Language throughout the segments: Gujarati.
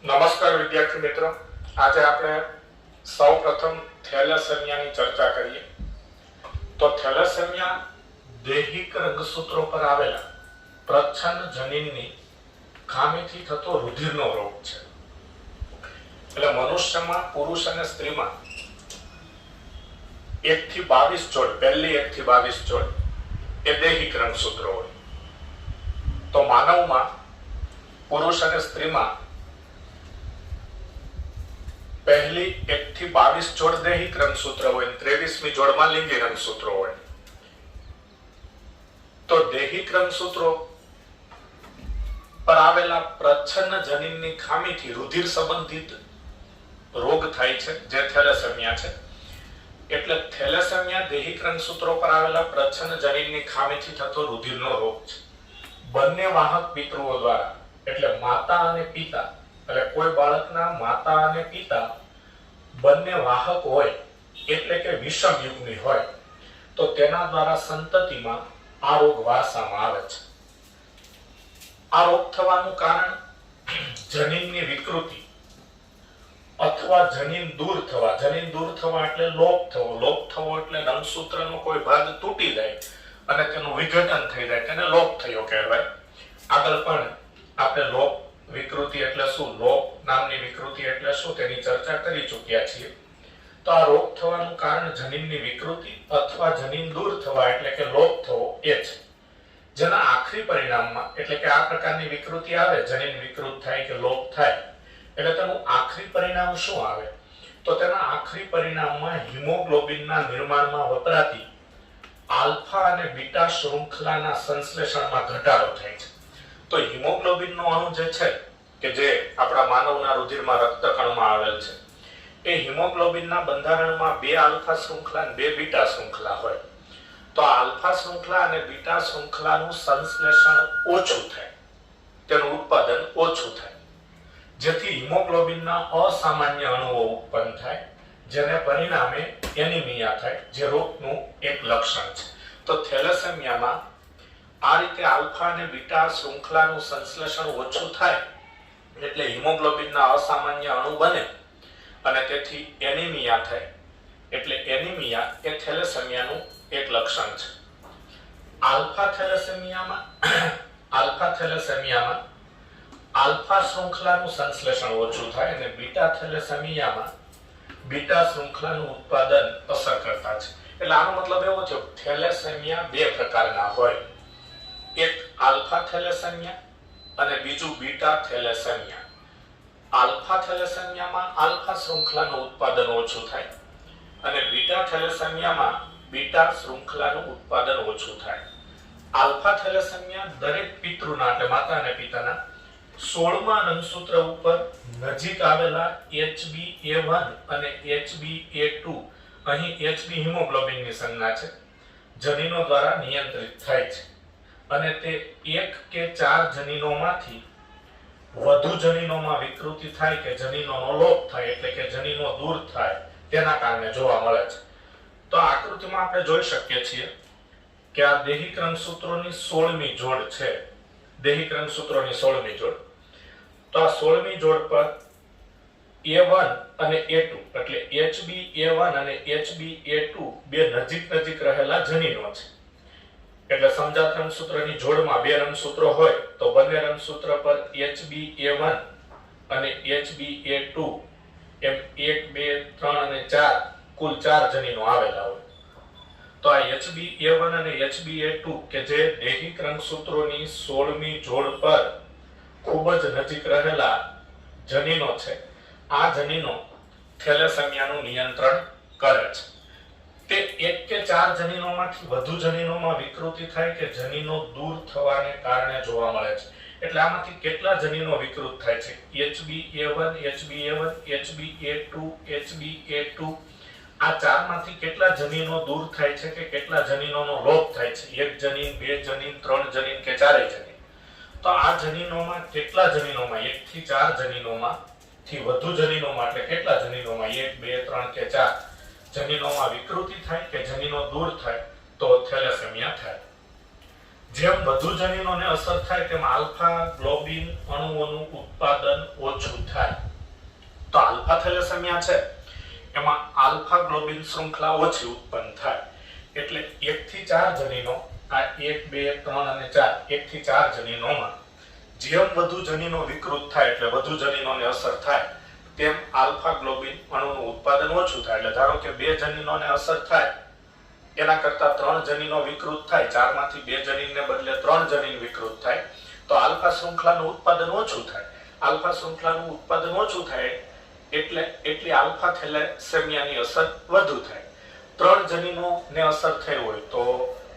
નમસ્કાર વિદ્યાર્થી મિત્રો, આજે આપણે સૌપ્રથમ થેલેસેમિયાની ચર્ચા કરીએ. તો થેલેસેમિયા દૈહિક રંગસૂત્રો પર આવેલા પ્રચ્છન્ન જનીનની ખામીથી થતો રુધિરનો રોગ છે. એટલે મનુષ્યમાં પુરુષ અને સ્ત્રીમાં 1 થી 22 જોડ, પહેલી 1 થી 22 જોડ એ દૈહિક રંગસૂત્રો હોય. તો માનવમાં પુરુષ અને સ્ત્રીમાં પહેલી 1 થી 22 જોડ દૈહિક રંગસૂત્ર હોય, 23મી જોડમાં લિંગી રંગસૂત્રો હોય. તો દૈહિક રંગસૂત્રો પર આવેલા પ્રચ્છન્ન જનીનની ખામીથી રુધિર સંબંધિત રોગ થાય છે, જે થેલેસેમિયા છે. એટલે થેલેસેમિયા દૈહિક રંગસૂત્રો પર આવેલા પ્રચ્છન્ન જનીનની ખામીથી થતો રુધિરનો રોગ છે. બંને વાહક પિતૃઓ દ્વારા, એટલે માતા અને પિતા, એટલે કોઈ બાળકના માતા અને પિતા બંને વાહક હોય, એટલે કે વિષમ યુગ્મી હોય, તો તેના દ્વારા સંતતિમાં આ રોગ વારસામાં આવે છે. આ રોગ થવાનું કારણ જનીનની વિકૃતિ અથવા જનીન દૂર થવા. જનીન દૂર થવા એટલે લોપ થવો. લોપ થવો એટલે રંગસૂત્રનો કોઈ ભાગ તૂટી જાય અને તેનું વિઘટન થઈ જાય, તેને લોપ થયો કહેવાય. આગળ પણ આપણે લોપ વિકૃતિ એટલે શું, લોપ નામની વિકૃતિ એટલે શું, તેની ચર્ચા કરી ચૂક્યા છીએ. તો આ રોગ થવાનું કારણ જનીનની વિકૃતિ અથવા જનીન દૂર થવા એટલે કે લોપ થવો એ છે. જેના આખરી પરિણામમાં, એટલે કે આ પ્રકારની વિકૃતિ આવે, જનીન વિકૃત થાય કે લોપ થાય, એટલે તેનું આખરી પરિણામ શું આવે? તો તેના આખરી પરિણામમાં હિમોગ્લોબિનના નિર્માણમાં વપરાતી આલ્ફા અને બીટા શૃંખલાના સંશ્લેષણમાં ઘટાડો થાય છે. તો હિમોગ્લોબિનનો અણુ જે છે, કે જે આપણા માનવના રુધિરમાં રક્તકણમાં આવેલ છે, એ હિમોગ્લોબિનના બંધારણમાં 2 આલ્ફા શૃંખલા અને 2 બીટા શૃંખલા હોય. તો આલ્ફા શૃંખલા અને બીટા શૃંખલાનું સંશ્લેષણ ઓછું થાય, તેનું ઉત્પાદન ઓછું થાય, જેથી હિમોગ્લોબિનના અસામાન્ય અણુઓ ઉત્પન્ન થાય, જેને પરિણામે એનિમિયા થાય, જે રોગનું એક લક્ષણ છે. તો થેલેસેમિયામાં આ રીતે આલ્ફા અને બીટા શૃંખલાનું સંશ્લેષણ ઓછું થાય, એટલે હિમોગ્લોબિનના અસામાન્ય અણુ બને અને તેથી એનિમિયા થાય. એટલે એનિમિયા એ થેલેસેમિયાનું એક લક્ષણ છે. આલ્ફા થેલેસેમિયામાં આલ્ફા શૃંખલાનું સંશ્લેષણ ઓછું થાય અને બીટા થેલેસેમિયામાં બીટા શૃંખલાનું ઉત્પાદન અસર કરતા છે. એટલે આનો મતલબ એવો છે, થેલેસેમિયા 2 પ્રકારના હોય, એક આલ્ફા થેલેસેમિયા અને બીજું બીટા થેલેસેમિયા. આલ્ફા થેલેસેમિયામાં આલ્ફા શૃંખલાનું ઉત્પાદન ઓછું થાય અને બીટા થેલેસેમિયામાં બીટા શૃંખલાનું ઉત્પાદન ઓછું થાય. આલ્ફા થેલેસેમિયા દરેક પિતૃના, એટલે માતા અને પિતાના 16મા રંગસૂત્ર ઉપર નજીક આવેલા HbA1 અને HbA2, અહીં Hb હિમોગ્લોબિનની સંજ્ઞા છે, જનીનો દ્વારા નિયંત્રિત થાય છે. અને તે 1 કે 4 જનીનોમાંથી વધુ જનીનોમાં વિકૃતિ થાય કે જનીનોનો લોપ થાય, એટલે કે જનીનો દૂર થાય, તેના કારણે જોવા મળે છે. તો આ આકૃતિમાં આપણે જોઈ શકીએ છીએ કે આ દૈહિક રંગસૂત્રોની 16મી જોડ છે. દૈહિક રંગસૂત્રોની 16મી જોડ. તો આ 16મી જોડ પર A1 અને A2, એટલે HbA1 અને HbA2 બે નજીક રહેલા જનીનો છે. એટલે સમજાત રંગસૂત્રની જોડમાં 2 રંગસૂત્રો હોય તો બંને રંગસૂત્ર પર HbA1 અને HbA2 એમ 1, 2, 3 અને 4 કુલ 4 જનીનો આવેલા હોય. તો આ HbA1 અને HbA2 કે જે દૈહિક રંગસૂત્રોની 16મી જોડ પર ખૂબ જ નજીક રહેલા જનીનો છે, આ જનીનો થેલેસેમિયાનું નિયંત્રણ કરે છે. તે 1 કે 4 જનીનોમાંથી વધુ જનીનોમાં વિકૃતિ થાય કે જનીનો દૂર થવાને કારણે જોવા મળે છે. એટલે આમાંથી કેટલા જનીનો વિકૃત થાય છે? HbA1, HbA2, HbA2, આ 4માંથી કેટલા જનીનો દૂર થાય છે કે કેટલા જનીનોનો લોપ થાય છે? 1 જનીન, 2 જનીન, 3 જનીન કે 4 જનીન? તો આ જનીનોમાં કેટલા જનીનોમાં, 1 થી 4 જનીનોમાં થી વધુ જનીનોમાં, એટલે કેટલા જનીનોમાં, 1, 2, 3 કે 4 જનીનોમાં વિકૃતિ થાય કે જનીનો દૂર થાય તો થેલેસેમિયા થાય. જેમ વધુ જનીનોને અસર થાય તેમ આલ્ફા ગ્લોબિન અણુઓનું ઉત્પાદન ઓછું થાય. તો આલ્ફા થેલેસેમિયા છે એમાં આલ્ફા ગ્લોબિન શૃંખલા ઓછી ઉત્પન્ન થાય. એટલે 1 થી 4 જનીનો, આ 1 2 3 અને 4, 1 થી 4 જનીનોમાં જેમ વધુ જનીનો વિકૃત થાય એટલે વધુ જનીનોને અસર થાય તેમ આલ્ફા ગ્લોબિન અણુનું ઉત્પાદન ઓછું થાય. એટલે ધારો કે 2 જનીનોને અસર થાય એના કરતા 3 જનીનો વિકૃત થાય, 4 માંથી 2 જનીનને બદલે 3 જનીન વિકૃત થાય તો આલ્ફા શૃંખલાનું ઉત્પાદન ઓછું થાય. આલ્ફા શૃંખલાનું ઉત્પાદન ઓછું થાય એટલે એટલી આલ્ફા થેલેસેમિયાની અસર વધુ થાય. 3 જનીનોને અસર થઈ હોય તો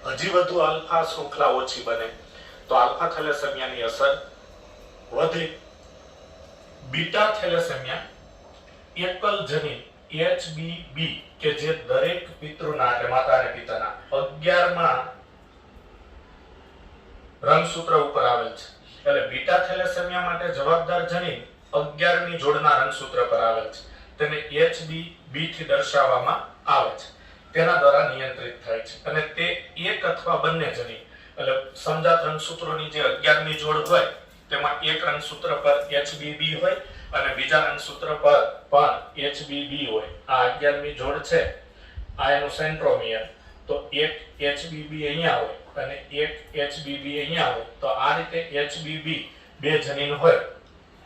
હજી વધુ આલ્ફા શૃંખલા ઓછી બને તો આલ્ફા થેલેસેમિયાની અસર વધે. બીટા થેલેસેમિયા એકલ જનીન HBB કે જે દરેક પિતૃના એટલે માતા અને પિતાના 11માં રંગસૂત્ર ઉપર આવેલ છે. એટલે બીટા થેલેસેમિયા માટે જવાબદાર જનીન 11મી જોડના રંગસૂત્ર પર આવેલ છે. તેને HBB થી દર્શાવવામાં આવે છે. તેના દ્વારા નિયંત્રિત થાય છે અને તે એક અથવા બંને જનીન એટલે સમજાત રંગસૂત્રોની જે 11મી જોડ હોય તેમાં એક રંગસૂત્ર પર HBB હોય અને બીજા રંગસૂત્ર પર પણ HBB હોય. આ 11મી જોડ છે આ એનું સેન્ટ્રોમિયર, તો એક HBB અહીંયા હોય અને એક HBB અહીંયા હોય તો આ રીતે HBB બે જનીન હોય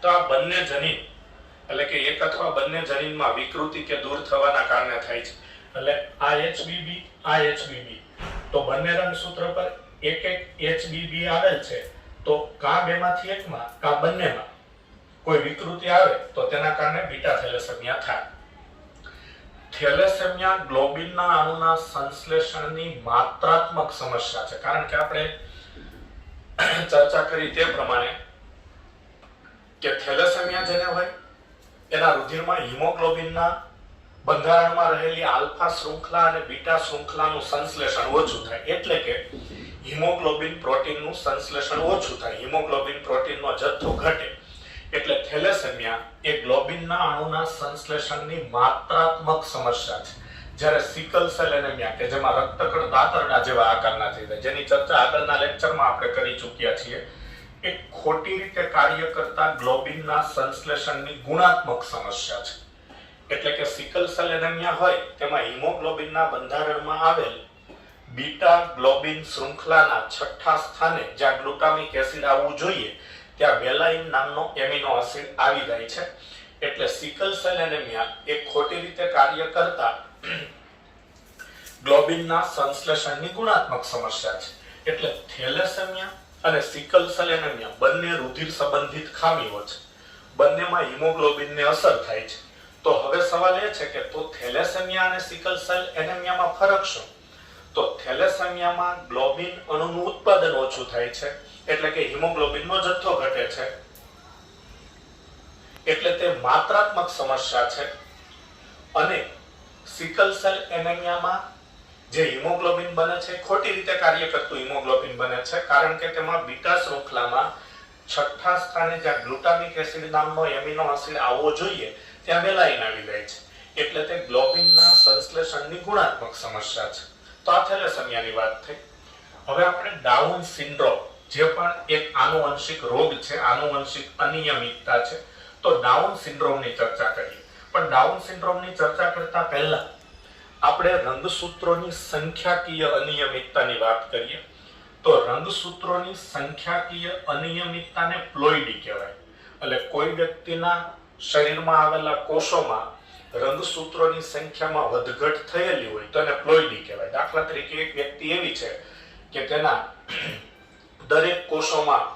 તો આ બંને જનીન એટલે કે એક અથવા બંને જનીનમાં વિકૃતિ કે દૂર થવાના કારણે થાય છે. એટલે આ HBB તો બંને રંગસૂત્ર પર એક HBB આવેલ છે તો કા બેમાંથી એકમાં કા બંનેમાં કોઈ વિકૃતિ આવે તો તેના કારણે બીટા થેલેસેમિયા થાય. થેલેસેમિયા ગ્લોબિનના અણુના સંશ્લેષણની માત્રાત્મક સમસ્યા છે. કારણ કે આપણે ચર્ચા કરી તે પ્રમાણે કે થેલેસેમિયા જેને હોય એના રુધિરમાં હિમોગ્લોબિનના બંધારણમાં રહેલી આલ્ફા શૃંખલા અને બીટા શૃંખલાનું સંશ્લેષણ ઓછું થાય. એટલે કે હિમોગ્લોબિન પ્રોટીનનું સંશ્લેષણ ઓછું થાય, હિમોગ્લોબિન પ્રોટીનનો જથ્થો ઘટે. એટલે થેલેસેમિયા એ ગ્લોબિનના અણુના સંશ્લેષણની માત્રાત્મક સમસ્યા છે. જ્યારે સિકલ સેલ એનેમિયા કે જેમાં રક્તકણ દાતરડા જેવા આકારના થઈ જાય, જેની ચર્ચા આગળના લેક્ચરમાં આપણે કરી ચૂક્યા છીએ, એ ખોટી રીતે કાર્ય કરતા ગ્લોબિનના સંશ્લેષણની ગુણાત્મક સમસ્યા છે. એટલે કે સિકલ સેલ એનેમિયા હોય તેમાં હિમોગ્લોબિનના બંધારણમાં આવેલ બીટા ગ્લોબિન શૃંખલાના છઠ્ઠા સ્થાને જ્યાં ગ્લુટામિક એસિડ આવવું જોઈએ ત્યાં વેલાઇન નામનો એમિનો એસિડ આવી જાય છે. એટલે સિકલ સેલ એનેમિયા એ ખોટી રીતે કાર્ય કરતા ગ્લોબિનના સંશ્લેષણની ગુણાત્મક સમસ્યા છે. એટલે થેલેસેમિયા અને સિકલ સેલ એનેમિયા બંને રુધિર સંબંધિત ખામીઓ છે. બંનેમાં હિમોગ્લોબિનને અસર થાય છે. તો હવે સવાલ એ છે કે તો થેલેસેમિયા અને સિકલ સેલ એનેમિયામાં ફરક શું? તો થેલેસેમિયામાં ગ્લોબિન અણુનું ઉત્પાદન ઓછું થાય છે એટલે કે હિમોગ્લોબિનનો જથ્થો ઘટે છે. એટલે તે માત્રાત્મક સમસ્યા છે. અને સિકલ સેલ એનેમિયામાં જે હિમોગ્લોબિન બને છે ખોટી રીતે કાર્ય કરતું હિમોગ્લોબિન બને છે. કારણ કે તેમાં બીટા શૃંખલામાં છઠ્ઠા સ્થાને જ્યાં ગ્લુટામિક એસિડ નામનો એમિનો એસિડ આવવો જોઈએ ત્યાં વેલાઇન આવી જાય છે. એટલે તે ગ્લોબિનના સંશ્લેષણની ગુણાત્મક સમસ્યા છે. તો આ થેલેસેમિયાની વાત થઈ. હવે આપણે ડાઉન સિન્ડ્રોમ જે પણ એક આનુવંશિક રોગ છે, આનુવંશિક અનિયમિતતા છે, તો ડાઉન સિન્ડ્રોમની ચર્ચા કરીએ. પણ ડાઉન સિન્ડ્રોમની ચર્ચા કરતા પહેલા આપણે રંગસૂત્રોની સંખ્યાકીય અનિયમિતતાની વાત કરીએ. તો રંગસૂત્રોની સંખ્યાકીય અનિયમિતતાને પ્લોઇડી કહેવાય. એટલે કોઈ વ્યક્તિના શરીરમાં આવેલા કોષોમાં રંગસૂત્રોની સંખ્યામાં વધઘટ થયેલી હોય તો એને પ્લોઇડી કહેવાય. દાખલા તરીકે એક વ્યક્તિ એવી છે કે તેના દરેક કોષોમાં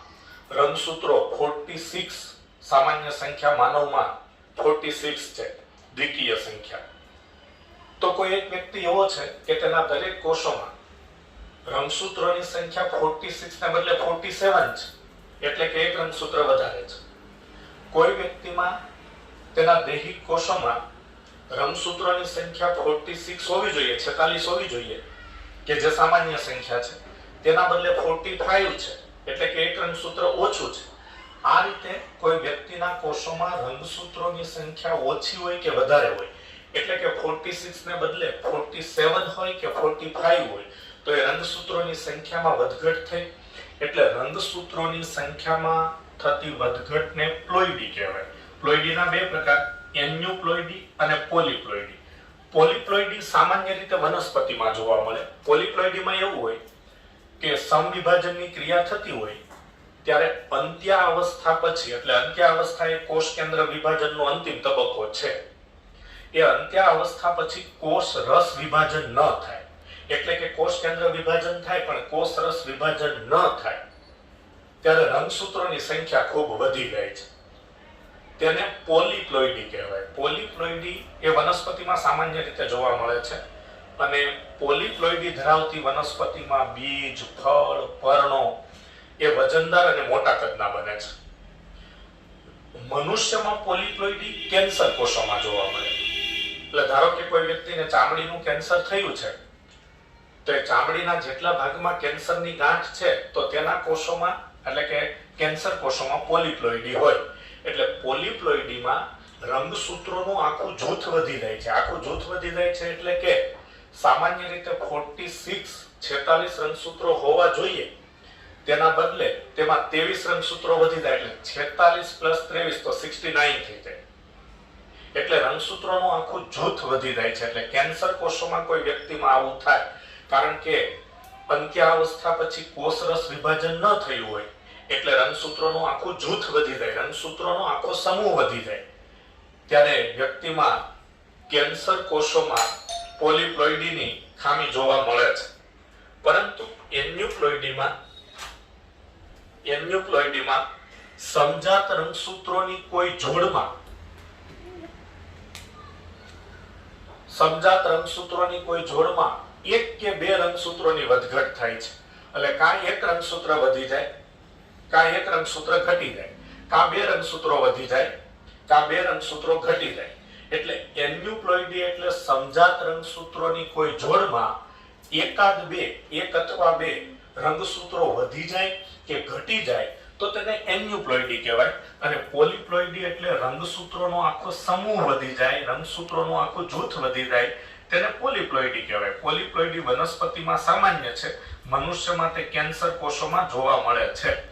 રંગસૂત્રો 46 સામાન્ય સંખ્યા માનવમાં 46 છે, દ્વિકીય સંખ્યા. તો કોઈ એક વ્યક્તિ એવો છે કે તેના દરેક કોષોમાં રંગસૂત્રોની સંખ્યા 46 ને બદલે 47 છે, એટલે કે એક રંગસૂત્ર વધારે છે. કોઈ વ્યક્તિમાં તેના દૈહિક કોષોમાં રંગસૂત્રોની સંખ્યા 46 હોવી જોઈએ, 46 હોવી જોઈએ, કે જે સામાન્ય સંખ્યા છે, તેના બદલે 45 છે, એટલે કે એક રંગસૂત્ર ઓછું છે. આ રીતે કોઈ વ્યક્તિના કોષોમાં રંગસૂત્રોની સંખ્યા ઓછી હોય કે વધારે હોય, એટલે કે 46 ને બદલે 47 હોય કે 45 હોય, તો એ રંગસૂત્રોની સંખ્યામાં વધઘટ થઈ એટલે રંગસૂત્રોની સંખ્યામાં થતી વધઘટને પ્લોઇડી કહેવાય. પ્લોઇડીના બે પ્રકાર, એન્યુપ્લોઇડી અને પોલિપ્લોઇડી. પોલિપ્લોઇડી સામાન્ય રીતે વનસ્પતિમાં જોવા મળે. પોલિપ્લોઇડીમાં એવું હોય કે સમવિભાજનની ક્રિયા થતી હોય ત્યારે અંત્યાવસ્થા પછી, એટલે અંત્યાવસ્થા એ કોષ કેન્દ્ર વિભાજનનો અંતિમ તબક્કો છે, એ અંત્યાવસ્થા પછી કોષ રસ વિભાજન ન થાય, એટલે કે કોષ કેન્દ્ર વિભાજન થાય પણ કોષ રસ વિભાજન ન થાય ત્યારે રંગસૂત્રોની સંખ્યા ખૂબ વધી જાય છે. તેને પોલિપ્લોઇડી કહેવાય. પોલિપ્લોઇડી એ વનસ્પતિમાં સામાન્ય રીતે જોવા મળે છે અને પોલિપ્લોઇડી ધરાવતી વનસ્પતિમાં બીજ, ફળ, પર્ણો એ વજનદાર અને મોટા કદના બને છે. મનુષ્યમાં પોલિપ્લોઇડી કેન્સર કોષોમાં જોવા મળે. એટલે ધારો કે કોઈ વ્યક્તિને ચામડીનું કેન્સર થયું છે તો એ ચામડીના જેટલા ભાગમાં કેન્સરની ગાંઠ છે તો તેના કોષોમાં, એટલે કે કેન્સર કોષોમાં પોલિપ્લોઇડી હોય. એટલે પોલિપ્લોઇડીમાં રંગસૂત્રોનું આખું જૂથ વધી જાય છે. આખું જૂથ વધી જાય છે એટલે કે સામાન્ય રીતે 46 રંગસૂત્રો હોવા જોઈએ તેના બદલે તેમાં 23 રંગસૂત્રો વધી જાય, એટલે 46 + 23 તો 69 થઈ જાય. એટલે રંગસૂત્રોનું આખું જૂથ વધી જાય છે. એટલે કેન્સર કોષોમાં કોઈ વ્યક્તિમાં આવું થાય કારણ કે અંત્યાવસ્થા પછી કોષરસ વિભાજન ન થયું હોય એટલે રંગસૂત્રોનું આખું જૂથ વધી જાય, રંગસૂત્રોનો આખો સમૂહ વધી જાય ત્યારે વ્યક્તિમાં કેન્સર કોષોમાં પોલિપ્લોઇડીની ખામી જોવા મળે છે. પરંતુ એન્યુપ્લોઇડીમાં સમજાત રંગસૂત્રોની કોઈ જોડમાં એક કે બે રંગસૂત્રોની વધઘટ થાય છે. એટલે કાં એક રંગસૂત્ર વધી જાય, કાં એક રંગસૂત્ર ઘટી જાય, કાં બે રંગસૂત્રો વધી જાય, કાં બે રંગસૂત્રો ઘટી જાય. એટલે એન્યુપ્લોઇડી એટલે સમજાત રંગસૂત્રોની કોઈ જોડમાં એક અથવા બે રંગસૂત્રો વધી જાય કે ઘટી જાય તો તેને એન્યુપ્લોઇડી કહેવાય. અને પોલિપ્લોઇડી એટલે રંગસૂત્રોનો આખો સમૂહ વધી જાય, રંગસૂત્રોનું આખું જૂથ વધી જાય, તેને પોલિપ્લોઇડી કહેવાય. પોલિપ્લોઇડી વનસ્પતિમાં સામાન્ય છે, મનુષ્યમાં તે કેન્સર કોષોમાં જોવા મળે છે.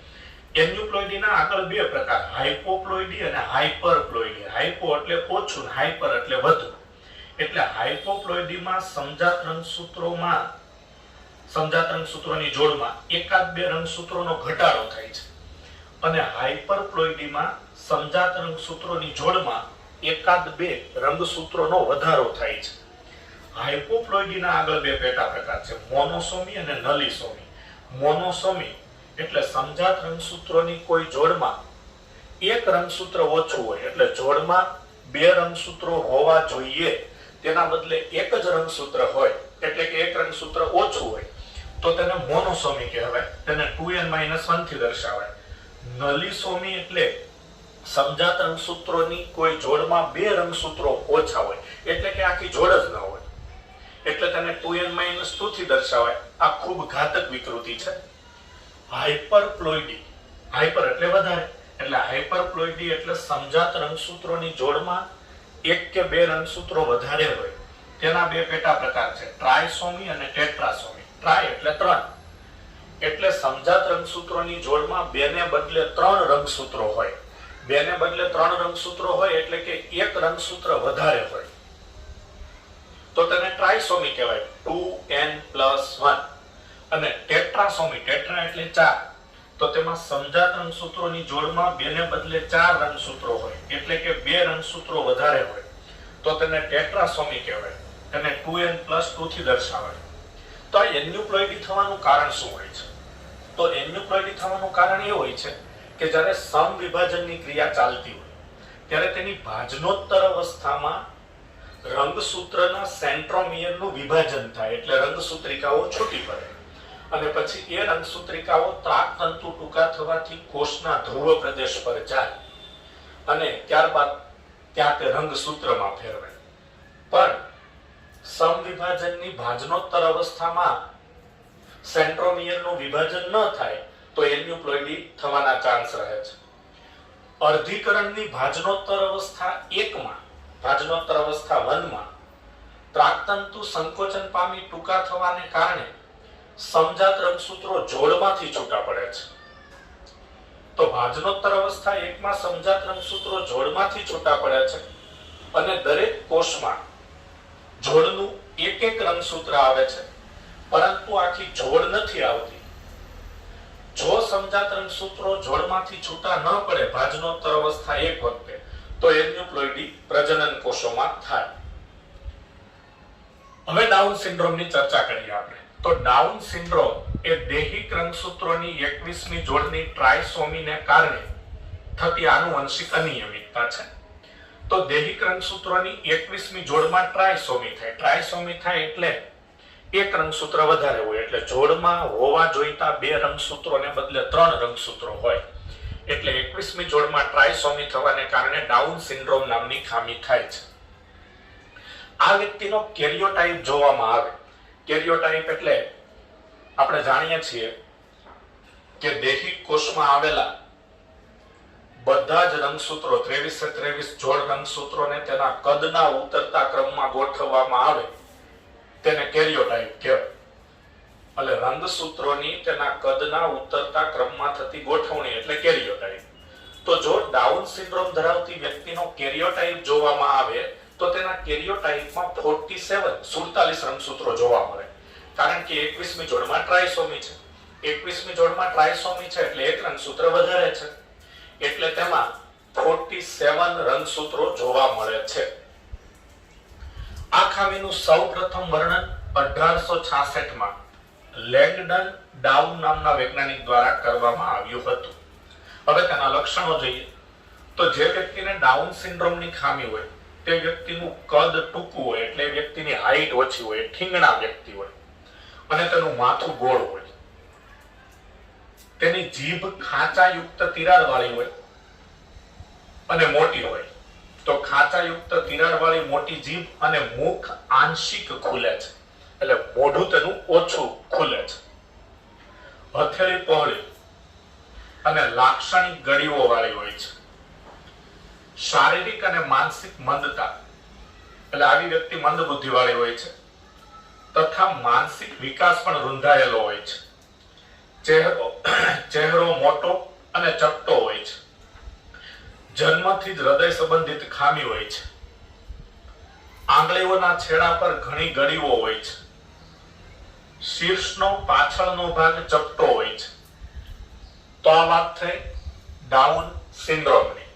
એન્યુપ્લોઇડીના આગળ બે પ્રકાર, હાઇપોપ્લોઇડી અને હાઇપરપ્લોઇડી. હાઇપો એટલે ઓછું, હાઇપર એટલે વધુ. એટલે હાઇપોપ્લોઇડીમાં સમજાત રંગસૂત્રોની જોડમાં એકાદ બે રંગસૂત્રોનો ઘટાડો થાય છે અને હાઇપરપ્લોઇડીમાં સમજાત રંગસૂત્રોની જોડમાં એકાદ બે રંગસૂત્રોનો વધારો થાય છે. હાઇપોપ્લોઇડીના આગળ બે પેટા પ્રકાર છે, મોનોસોમી અને નલિસોમી. મોનોસોમી એટલે સમજાત રંગસૂત્રોની કોઈ જોડમાં એક રંગસૂત્ર ઓછું હોય, એટલે જોડમાં બે રંગસૂત્રો હોવા જોઈએ તેના બદલે એક જ રંગસૂત્ર હોય, એટલે કે એક રંગસૂત્ર ઓછું હોય તો તેને મોનોસોમી કહેવાય. તેને 2n-1 થી દર્શાવાય. નલિસોમી એટલે સમજાત રંગસૂત્રોની કોઈ જોડમાં બે રંગસૂત્રો ઓછા હોય, એટલે કે આખી જોડ જ ન હોય, એટલે તેને 2n-2 થી દર્શાવાય. આ ખૂબ ઘાતક વિકૃતિ છે. હાઇપરપ્લોઇડી, હાઇપર એટલે વધારે, એટલે હાઇપરપ્લોઇડી એટલે સમજાત રંગસૂત્રોની જોડમાં એક કે બે રંગસૂત્રો વધારે હોય. તેના બે પેટા પ્રકાર છે, ટ્રાયસોમી અને ટેટ્રાસોમી. ટ્રાય એટલે 3, એટલે સમજાત રંગસૂત્રોની જોડમાં બે ને બદલે 3 રંગસૂત્રો હોય. બે ને બદલે 3 રંગસૂત્રો હોય એટલે કે એક રંગસૂત્ર વધારે હોય તો તેને ટ્રાયસોમી કહેવાય, 2n+1. અને ટેટ્રાસોમી, ટેટ્રા એટલે 4, તો તેમાં સમજાત રંગસૂત્રોની જોડમાં બે ને બદલે 4 રંગસૂત્રો હોય, એટલે કે બે રંગસૂત્રો વધારે હોય તો તેને ટેટ્રાસોમી કહેવાય. તેને 2n+2 થી દર્શાવાય. તો આ એન્યુપ્લોઇડી થવાનું કારણ શું હોય છે? તો એન્યુપ્લોઇડી થવાનું કારણ એ હોય છે કે જ્યારે સમવિભાજનની ક્રિયા ચાલતી હોય ત્યારે તેની ભાજનોત્તર અવસ્થામાં રંગસૂત્રના સેન્ટ્રોમિયરનું વિભાજન થાય, એટલે રંગસૂત્રિકાઓ છૂટી પડે અને પછી એ રંગસૂત્રિકાઓ ત્રાકતંતુ ટૂંકા થવાથી કોષના ધ્રુવ પ્રદેશ પર જાય અને ત્યારબાદ ત્યાં તે રંગસૂત્રમાં ફેરવાય. પણ સમવિભાજનની ભાજનોત્તર અવસ્થામાં સેન્ટ્રોમિયરનું વિભાજન ન થાય તો એન્યુપ્લોઇડી થવાના ચાન્સ રહે છે. અર્ધીકરણની ભાજનોત્તર અવસ્થા 1માં, ભાજનોત્તર અવસ્થા 1માં ત્રાકતંતુ સંકોચન પામી ટૂંકા થવાને કારણે સમજાત રંગસૂત્રો જોડમાંથી છૂટા પડે છે. તો ભાજનોત્તર અવસ્થા 1 માં સમજાત રંગસૂત્રો જોડમાંથી છૂટા પડે છે અને દરેક કોષમાં જોડનું એક એક રંગસૂત્ર આવે છે, પરંતુ આખી જોડ નથી આવતી. જો સમજાત રંગસૂત્રો જોડમાંથી છૂટા ન પડે ભાજનોત્તર અવસ્થા 1 વખતે, તો એન્યુપ્લોઇડી પ્રજનન કોષોમાં થાય. હવે ડાઉન સિન્ડ્રોમની ચર્ચા કરીએ આપણે. તો ડાઉન સિન્ડ્રોમ એ દૈહિક રંગસૂત્રોની 21મી જોડની ટ્રાયસોમીને કારણે થતી આનુવંશિક અનિયમિતતા છે. તો દૈહિક રંગસૂત્રોની 21મી જોડમાં ટ્રાયસોમી થાય. ટ્રાયસોમી થાય એટલે એક રંગસૂત્ર વધારે હોય, એટલે જોડમાં હોવા જોઈતા 2 રંગસૂત્રોને બદલે 3 રંગસૂત્રો હોય. એટલે 21મી જોડમાં ટ્રાયસોમી થવાને કારણે ડાઉન સિન્ડ્રોમ નામની ખામી થાય છે. આ વ્યક્તિનો કેરિયોટાઇપ જોવામાં આવે. કેરિયોટાઇપ એટલે આપણે જાણીએ છીએ કે દૈહિક કોષમાં આવેલા બધા જ રંગસૂત્રો 23 જોડ રંગસૂત્રોને તેના કદના ઉતરતા ક્રમમાં ગોઠવવામાં આવે તેને કેરિયોટાઇપ કહેવાય. એટલે રંગસૂત્રોની તેના કદના ઉતરતા ક્રમમાં થતી ગોઠવણી એટલે કેરિયોટાઇપ. તો જો ડાઉન સિન્ડ્રોમ ધરાવતી વ્યક્તિનો કેરિયોટાઇપ જોવામાં આવે તો તેના કેરિયોટાઇપમાં 47 રંગસૂત્રો જોવા મળે. કારણ કે 21મી જોડમાં ટ્રાયસોમી છે. 21મી જોડમાં ટ્રાયસોમી છે એટલે એક રંગસૂત્ર વધારે છે, એટલે તેમાં 47 રંગસૂત્રો જોવા મળે છે. આ ખામીનું સૌપ્રથમ વર્ણન 1866માં લેંગડન ડાઉન નામના વૈજ્ઞાનિક દ્વારા કરવામાં આવ્યું હતું. હવે તેના લક્ષણો જોઈએ તો જે વ્યક્તિને ડાઉન સિન્ડ્રોમની ખામી હોય તે વ્યક્તિનું કદ ટૂંકું હોય, એટલે વ્યક્તિની હાઈટ ઓછી હોય, ઠીંગણા વ્યક્તિ હોય અને તેનું માથું ગોળ હોય. તેની જીભ ખાંચાયુક્ત તિરાડવાળી હોય અને મોટી હોય. તો ખાંચાયુક્ત તિરાડવાળી મોટી જીભ અને મુખ આંશિક ખુલે છે, એટલે મોઢું તેનું ઓછું ખુલે છે. હથેળી પહોળી અને લાક્ષણિક ગળીઓ વાળી હોય છે. શારીરિક અને માનસિક મંદતા, એટલે આવી વ્યક્તિ મંદ બુદ્ધિ વાળી હોય છે તથા માનસિક વિકાસ પણ રૂંધાયેલો હોય છે. ચહેરો મોટો અને ચપટો હોય છે. જન્મથી જ હૃદય સંબંધિત ખામી હોય છે. આંગળીઓના છેડા પર ઘણી ગળીઓ હોય છે. શીર્ષનો પાછળનો ભાગ ચપટો હોય છે. તો આ વાત થઈ ડાઉન સિન્ડ્રોમની.